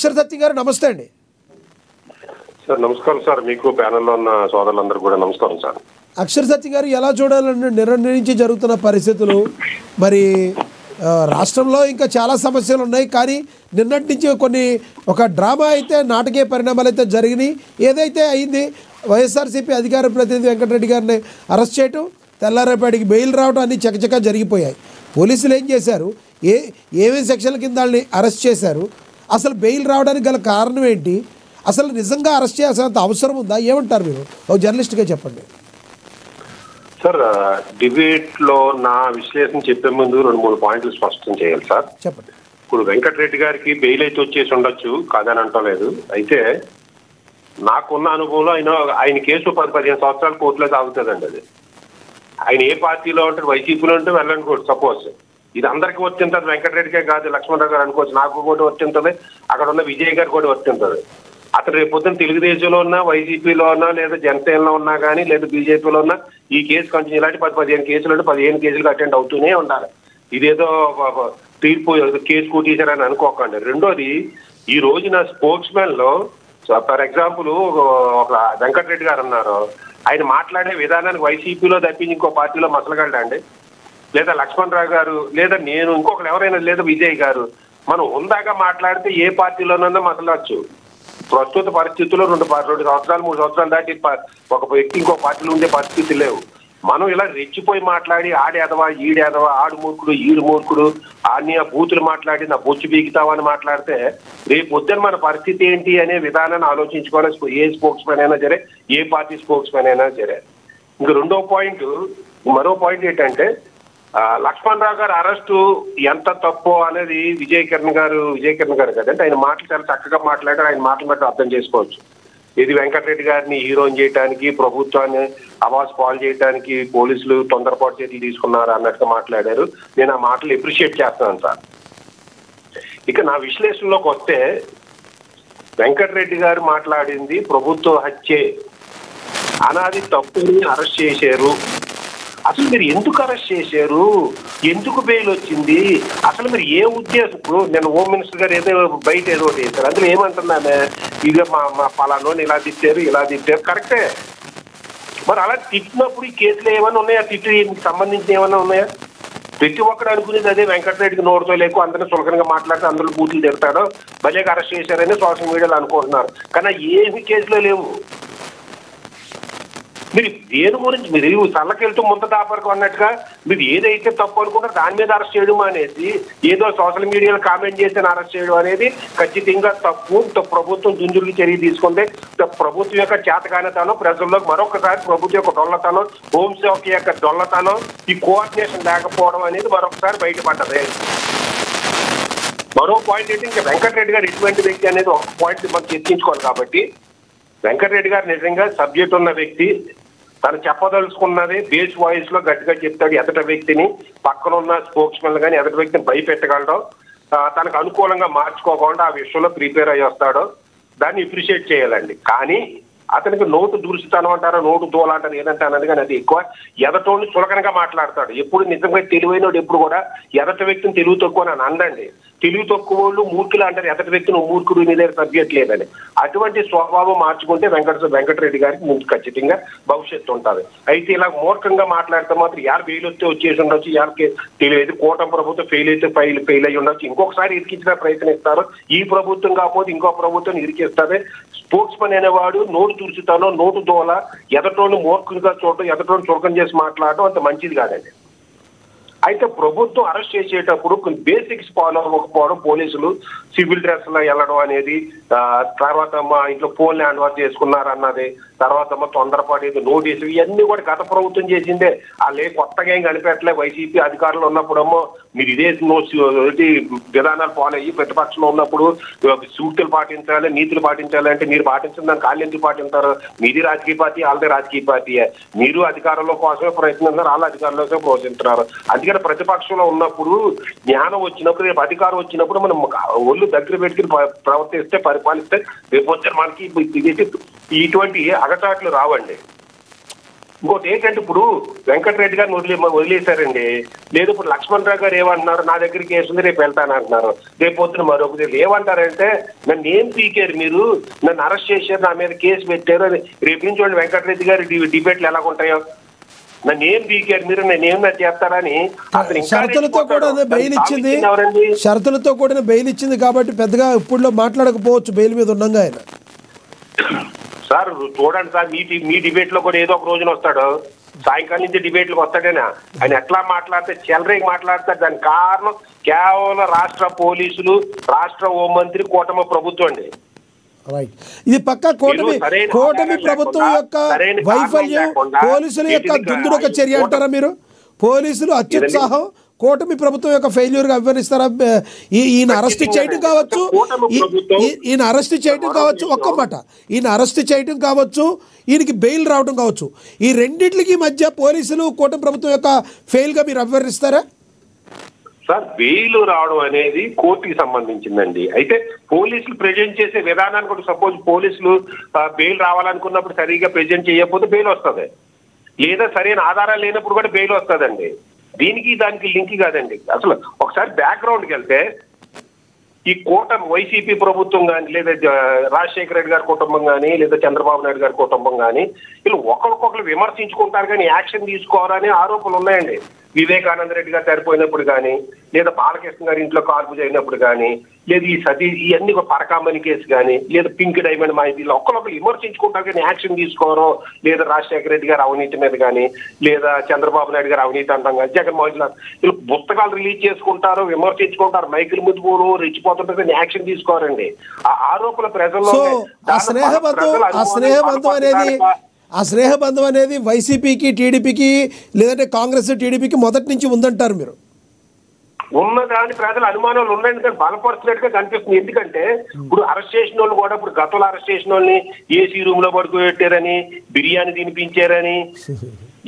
అక్షర్ సత్య గారు నమస్తే అండి. సార్ నమస్కారం సార్, మీకు ప్యానెల్లో ఉన్న సోదరులందరూ కూడా నమస్కారం సార్. అక్షర్ సత్య గారు ఎలా చూడాలంటే నిర్ణయించి జరుగుతున్న పరిస్థితులు మరి రాష్ట్రంలో ఇంకా చాలా సమస్యలు ఉన్నాయి, కానీ నిన్నటి నుంచి కొన్ని ఒక డ్రామా అయితే నాటకీయ పరిణామాలు అయితే జరిగినాయి. ఏదైతే అయింది వైఎస్ఆర్సీపీ అధికార ప్రతినిధి వెంకటరెడ్డి గారిని అరెస్ట్ చేయటం, తెల్లారేపాటికి బెయిల్ రావడం అన్నీ చకచకా జరిగిపోయాయి. పోలీసులు ఏం చేశారు, ఏమేమి సెక్షన్ల కింద వాళ్ళని అరెస్ట్ చేశారు, అసలు బెయిల్ రావడానికి గల కారణం ఏంటి, అసలు నిజంగా అరెస్ట్ చేయాల్సినంత అవసరం ఉందా, ఏమంటారు మీరు ఒక జర్నలిస్ట్గా చెప్పండి. సార్ డిబేట్ లో నా విశ్లేషణ చెప్పే ముందు 2-3 పాయింట్లు స్పష్టం చేయాలి సార్. చెప్పండి. ఇప్పుడు వెంకటరెడ్డి గారికి బెయిల్ అయితే వచ్చేసి ఉండొచ్చు, కాదని అంటలేదు. అయితే నాకున్న అనుభవంలో ఆయన కేసు 10-15 సంవత్సరాల కోర్టులో సాగుతుందండి. అది ఆయన ఏ పార్టీలో ఉంటాడు, వైసీపీలో ఉంటే వెళ్ళనుకోవచ్చు. సపోజ్ ఇది అందరికీ వర్తింటుంది, వెంకటరెడ్డికే కాదు, లక్ష్మణరావు గారు అనుకోవచ్చు, నాకు కూడా వర్తింటుంది, అక్కడ ఉన్న విజయ్ గారు కూడా వర్తింటుంది. అతను రేపు పొద్దున్న తెలుగుదేశంలో ఉన్నా, వైసీపీలో ఉన్నా, లేదా జనసేనలో ఉన్నా కానీ, లేదా బీజేపీలో ఉన్నా ఈ కేసు కంటిన్యూ, ఇలాంటి 10-15 కేసులు అంటే 15 కేసులకు అటెండ్ అవుతూనే ఉండాలి. ఇదేదో తీర్పు కేసు కూటీశారని అనుకోకండి. రెండోది, ఈ రోజున స్పోర్ట్స్ మ్యాన్ లో ఫర్ ఎగ్జాంపుల్ ఒక వెంకటరెడ్డి గారు ఉన్నారు, ఆయన మాట్లాడే విధానానికి వైసీపీలో తప్పించి ఇంకో పార్టీలో మసలగలడండి, లేదా లక్ష్మణరావు గారు, లేదా నేను, ఇంకొకరు ఎవరైనా, లేదా విజయ్ గారు, మనం ఉందాగా మాట్లాడితే ఏ పార్టీలోనన్నా మసలవచ్చు. ప్రస్తుత పరిస్థితుల్లో 2 సంవత్సరాలు 3 సంవత్సరాలు దాటి ఒక వ్యక్తి ఇంకో పార్టీలో ఉండే పరిస్థితి లేవు. మనం ఇలా రెచ్చిపోయి మాట్లాడి ఆడేదవా ఈడేదవా, ఆడు మూర్ఖుడు ఈడు మూర్ఖుడు అన్ని బూతులు మాట్లాడి నా బొచ్చు బీగుతావని మాట్లాడితే రేపు పొద్దున మన పరిస్థితి ఏంటి అనే విధానాన్ని ఆలోచించుకోవాలి. ఏ స్పోక్స్ మ్యాన్ అయినా సరే, ఏ పార్టీ స్పోక్స్ మ్యాన్ అయినా సరే. ఇంకా మరో పాయింట్ ఏంటంటే, లక్ష్మణరావు గారు అరెస్టు ఎంత తప్పు అనేది విజయ్ కిరణ్ గారు కదంటే, ఆయన మాటలు చాలా చక్కగా మాట్లాడారు. ఆయన మాటలు బట్టి అర్థం చేసుకోవచ్చు. ఇది వెంకటరెడ్డి గారిని హీరోని చేయడానికి, ప్రభుత్వాన్ని అవాస్ పాలు చేయడానికి పోలీసులు తొందరపాటు చర్యలు తీసుకున్నారు అన్నట్టుగా మాట్లాడారు. నేను ఆ మాటలు అప్రిషియేట్ చేస్తున్నాను సార్. ఇక నా విశ్లేషణలోకి వస్తే, వెంకటరెడ్డి గారు మాట్లాడింది ప్రభుత్వ హత్యే, అనాది తప్పుని అరెస్ట్ చేశారు. అసలు మీరు ఎందుకు అరెస్ట్ చేశారు, ఎందుకు బెయిల్ వచ్చింది, అసలు మీరు ఏ ఉద్దేశం, నేను హోమ్ మినిస్టర్ గారు ఏదో బయట ఏదో ఒకటి చేశారు, అందులో ఏమంటున్నామే, ఇదే మా పలానోని ఇలా తిట్టారు కరెక్టే. మరి అలా తిట్టినప్పుడు ఈ కేసులు ఏమైనా ఉన్నాయా, సంబంధించిన ఏమైనా ఉన్నాయా? ప్రతి ఒక్కరు అనుకునేది అదే, వెంకటరెడ్డికి నోరుతో లేకు అందరినీ సులకనగా మాట్లాడితే అందరూ బూతులు తిడతాడో భలేగా అరెస్ట్ చేశారని సోషల్ మీడియాలో అనుకుంటున్నారు. కానీ ఏమి కేసులో లేవు. మీరు దేని గురించి, మీరు చల్లకెళ్తూ ముంత దాపరకు అన్నట్టుగా మీరు ఏదైతే తప్పు అనుకుంటారో దాని మీద అరెస్ట్ చేయడం అనేది, ఏదో సోషల్ మీడియాలో కామెంట్ చేసి అరెస్ట్ చేయడం అనేది ఖచ్చితంగా తప్పు. ప్రభుత్వం దుందుడికి చర్య తీసుకుంటే ప్రభుత్వం యొక్క చేతకానితనం, ప్రజల్లోకి మరొకసారి ప్రభుత్వం యొక్క డొల్లతనం, హోంశాఖ యొక్క డొల్లతనం, ఈ కోఆర్డినేషన్ లేకపోవడం అనేది మరొకసారి బయటపడ్డది. మరో పాయింట్ ఏంటి, ఇంకా వెంకటరెడ్డి గారు ఎటువంటి వ్యక్తి అనేది ఒక పాయింట్ మనం చర్చించుకోవాలి. కాబట్టి వెంకటరెడ్డి గారు నిజంగా సబ్జెక్ట్ ఉన్న వ్యక్తి, తను చెప్పదలుచుకున్నది బేస్ వాయిస్ లో గట్టిగా చెప్తాడు. ఎదట వ్యక్తిని, పక్కన ఉన్న స్పోక్స్ మెన్ కానీ ఎదట వ్యక్తిని భయపెట్టగలడం, తనకు అనుకూలంగా మార్చుకోకుండా ఆ విషయంలో ప్రిపేర్ అయ్యి వస్తాడో దాన్ని అప్రిషియేట్ చేయాలండి. కానీ అతనికి నోటు దురుసుతనం అంటారు, నోటు దోలంటారు, ఏదంటే అన్నది, కానీ అది ఎక్కువ ఎదటోని చులకనగా మాట్లాడతాడు. ఎప్పుడు నిజంగా తెలివైనోడు ఎప్పుడు కూడా ఎదట వ్యక్తిని తెలివి తక్కువ అని అందండి. తెలివి తక్కువ వాళ్ళు మూర్ఖులు అంటారు, ఎదటి వ్యక్తిని మూర్ఖుడు నీ దగ్గర సబ్జెక్ట్ లేదని. అటువంటి స్వభావం మార్చుకుంటే వెంకటరెడ్డి గారికి ముందు ఖచ్చితంగా భవిష్యత్తు ఉంటుంది. అయితే ఇలా మూర్ఖంగా మాట్లాడితే మాత్రం యారు బెయిల్ వస్తే వచ్చేసి ఉండొచ్చు, యారికి తెలియదు, కూటమి ప్రభుత్వం ఫెయిల్ అయితే ఫెయిల్ అయ్యి ఉండొచ్చు, ఇంకొకసారి ఇరికించిన ప్రయత్నిస్తారు. ఈ ప్రభుత్వం కాకపోతే ఇంకో ప్రభుత్వం ఇరికిస్తుంది. స్పోక్స్ మన్ అనేవాడు నోటు తుడుచుతానో, నోటు దోల, ఎదటోని మూర్ఖులుగా చూడటం, ఎదటోని చులకం చేసి మాట్లాడటం అంత మంచిది కాదండి. అయితే ప్రభుత్వం అరెస్ట్ చేసేటప్పుడు కొన్ని బేసిక్స్ ఫాలో అవ్వకపోవడం, పోలీసులు సివిల్ డ్రెస్ లో వెళ్ళడం అనేది, తర్వాత మా ఇంట్లో ఫోన్ ల్యాండ్ ఓవర్ చేసుకున్నారు అన్నది, తర్వాత తొందరపాటు ఏదో నోటీసులు, ఇవన్నీ కూడా గత ప్రభుత్వం చేసిందే. వాళ్ళే కొత్తగా ఏం కనిపెట్టలే. వైసీపీ అధికారంలో ఉన్నప్పుడేమో మీరు ఇదే విధానాలు ఫాలో అయ్యి ప్రతిపక్షంలో ఉన్నప్పుడు సూక్తులు పాటించాలి, నీతులు పాటించాలి అంటే మీరు పాటించిన దానికి వాళ్ళు ఎందుకు పాటించారు? మీది రాజకీయ పార్టీ, వాళ్ళదే రాజకీయ పార్టీయే. మీరు అధికారంలో కోసమే ప్రయత్నిస్తున్నారు, వాళ్ళు అధికారంలో ప్రోత్సహిస్తున్నారు. అందుకని ప్రతిపక్షంలో ఉన్నప్పుడు జ్ఞానం వచ్చినప్పుడు, రేపు అధికారం వచ్చినప్పుడు మనం ఒళ్ళు దగ్గర పెట్టుకుని ప్రవర్తిస్తే, పరిపాలిస్తే రేపు వచ్చారు మనకి ఇటువంటి అగచాట్లు రావండి. ఇంకోటి ఏంటంటే ఇప్పుడు వెంకటరెడ్డి గారిని వదిలేశారండి. లేదు ఇప్పుడు లక్ష్మణ్ రావు గారు ఏమంటున్నారు, నా దగ్గర కేసు ఉంది రేపు వెళ్తాను అంటున్నారు. రేపు పొద్దున మరొకటి ఏమంటారంటే నన్ను ఏం పీకారు మీరు, నన్ను అరెస్ట్ చేశారు, నా మీద కేసు పెట్టారు అని రేపు నుంచి చూడండి వెంకటరెడ్డి గారి డిబేట్లు ఎలా ఉంటాయో. నన్ను ఏం పీకారు మీరు, నన్ను ఏం చేస్తారని షరతులతో కూడా బెయిల్ ఇచ్చింది, షరతులతో కూడిన బెయిల్ ఇచ్చింది కాబట్టి పెద్దగా ఇప్పుడులో మాట్లాడకపోవచ్చు బెయిల్ మీద ఉండగా ఆయన. సార్ చూడండి సార్, మీ డిబేట్ లో కూడా ఏదో ఒక రోజున వస్తాడు, సాయంకాలం నుంచి డిబేట్లకు వస్తాడేనా. ఆయన ఎట్లా మాట్లాడితే చెలరేకి మాట్లాడతాడు. దానికి కారణం కేవలం రాష్ట్ర పోలీసులు, రాష్ట్ర హోంమంత్రి, కూటమి ప్రభుత్వం అండి. ఇది పక్క కూటమి ప్రభుత్వం యొక్క వైఫల్యం, పోలీసుల యొక్క దుందుడుక చర్య అంటారా మీరు? పోలీసులు అత్యుత్సాహం కూటమి ప్రభుత్వం యొక్క ఫెయిల్యూర్ గా అభివర్ణిస్తారా? ఈయన అరెస్ట్ చేయడం కావచ్చు, ఈయన అరెస్ట్ చేయడం కావచ్చు, ఒక్క మాట, ఈయన అరెస్ట్ చేయడం కావచ్చు, ఈయనకి బెయిల్ రావడం కావచ్చు, ఈ రెండింటికి మధ్య పోలీసులు కూటమి ప్రభుత్వం యొక్క ఫెయిల్ గా మీరు అభివర్ణిస్తారా? సార్ బెయిల్ రావడం అనేది కోర్టుకి సంబంధించిందండి. అయితే పోలీసులు ప్రజెంట్ చేసే విధానాన్ని కూడా సపోజ్ పోలీసులు బెయిల్ రావాలనుకున్నప్పుడు సరిగా ప్రజెంట్ చేయకపోతే బెయిల్ వస్తుంది, లేదా సరైన ఆధారాలు లేనప్పుడు కూడా బెయిల్ వస్తుందండి. దీనికి దానికి లింక్ కాదండి. అసలు ఒకసారి బ్యాక్గ్రౌండ్కి వెళ్తే ఈ కూటమి వైసీపీ ప్రభుత్వం కానీ, లేదా రాజశేఖర రెడ్డి గారి కుటుంబం కానీ, లేదా చంద్రబాబు నాయుడు గారి కుటుంబం కానీ వీళ్ళు ఒకరికొకరు విమర్శించుకుంటారు కానీ యాక్షన్ తీసుకోవాలని ఆరోపణలు ఉన్నాయండి. వివేకానంద రెడ్డి గారు సరిపోయినప్పుడు కానీ, లేదా బాలకృష్ణ గారి ఇంట్లో కాల్పు జరిగినప్పుడు కానీ, లేదు ఈ ఇవన్నీ పరకామణి కేసు కానీ, లేదా పింక్ డైమండ్ మాహితీలో ఒకరొకరు విమర్శించుకుంటారు కానీ యాక్షన్ తీసుకోవడం, లేదా రాజశేఖర రెడ్డి గారు అవినీతి మీద కానీ, లేదా చంద్రబాబు నాయుడు గారు అవినీతి అంటాం కానీ, జగన్మోహన్ రెడ్డి వీళ్ళు పుస్తకాలు రిలీజ్ చేసుకుంటారు, విమర్శించుకుంటారు, మైకులు ముద్దుకోరు, రెచ్చిపోతుంటారు కానీ యాక్షన్ తీసుకోరండి. ఆ ఆరోపణ ప్రజల్లో ఆ స్నేహబంధం అనేది వైసీపీకి, టీడీపీకి, లేదంటే కాంగ్రెస్ టీడీపీకి మొదటి నుంచి ఉందంటారు మీరు? ఉన్నదాని ప్రజల అనుమానాలు ఉన్నాయని కానీ బలపరుస్తున్నట్టుగా కనిపిస్తుంది. ఎందుకంటే ఇప్పుడు అరెస్ట్ చేసిన వాళ్ళు కూడా ఇప్పుడు గతంలో అరెస్ట్ చేసిన వాళ్ళని ఏసీ రూమ్ లో పడుకోబెట్టారని, బిర్యానీ తినిపించారని,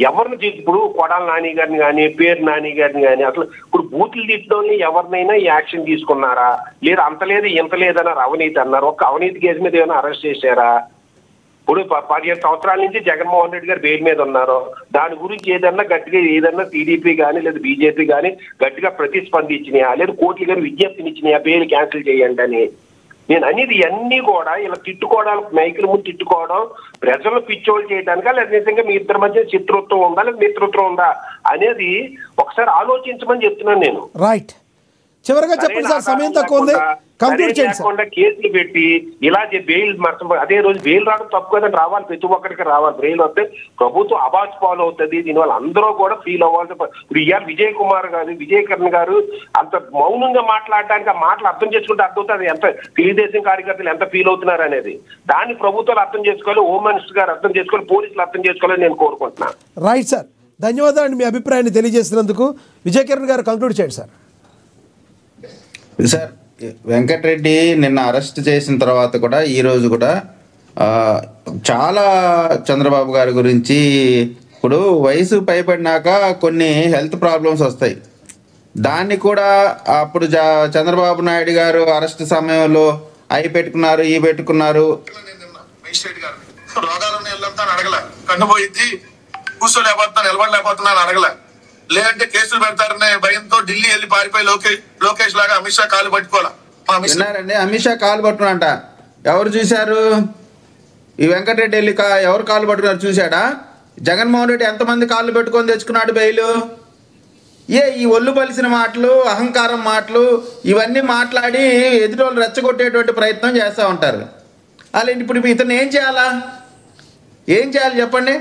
ఎవరిని ఇప్పుడు కొడాల నాని గారిని కానీ, పేరు నాని గారిని కానీ, అసలు ఇప్పుడు బూతులు తిట్టడం ఎవరినైనా యాక్షన్ తీసుకున్నారా, లేదా అంత లేదు ఇంత లేదన్నారు, అవినీతి అన్నారు. ఒక అవినీతి కేసు మీద ఏమైనా అరెస్ట్ చేశారా? ఇప్పుడు 15 సంవత్సరాల నుంచి జగన్మోహన్ రెడ్డి గారు బెయిల్ మీద ఉన్నారు. దాని గురించి ఏదన్నా టీడీపీ కానీ, లేదా బీజేపీ కానీ గట్టిగా ప్రతిస్పందించినాయా, లేదా కోర్టులు కానీ విజ్ఞప్తినిచ్చినాయా బెయిల్ క్యాన్సిల్ చేయండి అని? నేను అనేది ఇవన్నీ కూడా ఇలా తిట్టుకోవడం, మైకుల ముందు తిట్టుకోవడం, ప్రజలు పిచ్చోళ్ళు చేయడానికా, లేదా నిజంగా మీ ఇద్దరి మధ్య శత్రుత్వం ఉందా, లేదా మిత్రత్వం ఉందా అనేది ఒకసారి ఆలోచించమని చెప్తున్నాను నేను. రైట్, చివరిగా చెప్పండి సార్, సమయం తక్కువ ఉంది, కంప్లీట్ చేయండి. కేసులు పెట్టి ఇలా బెయిల్ అదే రోజు బెయిల్ రావడం తప్పు కదండి, రావాలి, ప్రతి ఒక్కరికి రావాలి. బెయిల్ వస్తే ప్రభుత్వం అబాస్ పాలు అవుతుంది, దీనివల్ల అందరూ కూడా ఫీల్ అవ్వాలి. ఇప్పుడు ఇవాళ విజయకరణ్ గారు అంత మౌనంగా మాట్లాడడానికి ఆ మాటలు అర్థం చేసుకుంటే అర్థమవుతుంది ఎంత తెలుగుదేశం కార్యకర్తలు ఎంత ఫీల్ అవుతున్నారు అనేది. దాన్ని ప్రభుత్వాలు అర్థం చేసుకోవాలి, హోమ్ మినిస్టర్ గారు అర్థం చేసుకోవాలి, పోలీసులు అర్థం చేసుకోవాలని నేను కోరుకుంటున్నాను. రైట్ సార్, ధన్యవాదాలు మీ అభిప్రాయాన్ని తెలియజేసినందుకు. విజయకరణ్ గారు కంక్లూడ్ చేయండి సార్. సార్, వెంకటరెడ్డి నిన్న అరెస్ట్ చేసిన తర్వాత కూడా ఈరోజు కూడా చాలా చంద్రబాబు గారి గురించి, ఇప్పుడు వయసు పైబడినాక కొన్ని హెల్త్ ప్రాబ్లమ్స్ వస్తాయి, దాన్ని కూడా అప్పుడు చంద్రబాబు నాయుడు గారు అరెస్ట్ సమయంలో అవి పెట్టుకున్నారు, ఈ పెట్టుకున్నారు. కన్నుపోయింది, కూర్చోలేకపోతున్నా, నిలబడలేకపోతున్నాను అడగల, లేదంటే కేసులు పెడతారనే భయంతో ఢిల్లీ వెళ్ళి పారిపోయి లోకేష్ లాగా అమిత్ షా కాలు పట్టుకోవాలా. విన్నారండి, అమిత్ షా కాలు పట్టుకున్నాంట. ఎవరు చూశారు? ఈ వెంకటరెడ్డి వెళ్ళి ఎవరు కాలు పట్టుకున్నారు చూశాడా? జగన్మోహన్ రెడ్డి ఎంతమంది కాళ్ళు పెట్టుకొని తెచ్చుకున్నాడు బెయిలు? ఈ ఒళ్ళు పలిసిన మాటలు, అహంకారం మాటలు, ఇవన్నీ మాట్లాడి ఎదుటోళ్ళు రెచ్చగొట్టేటువంటి ప్రయత్నం చేస్తూ ఉంటారు. అలా ఇప్పుడు ఇతను ఏం చేయాలి చెప్పండి?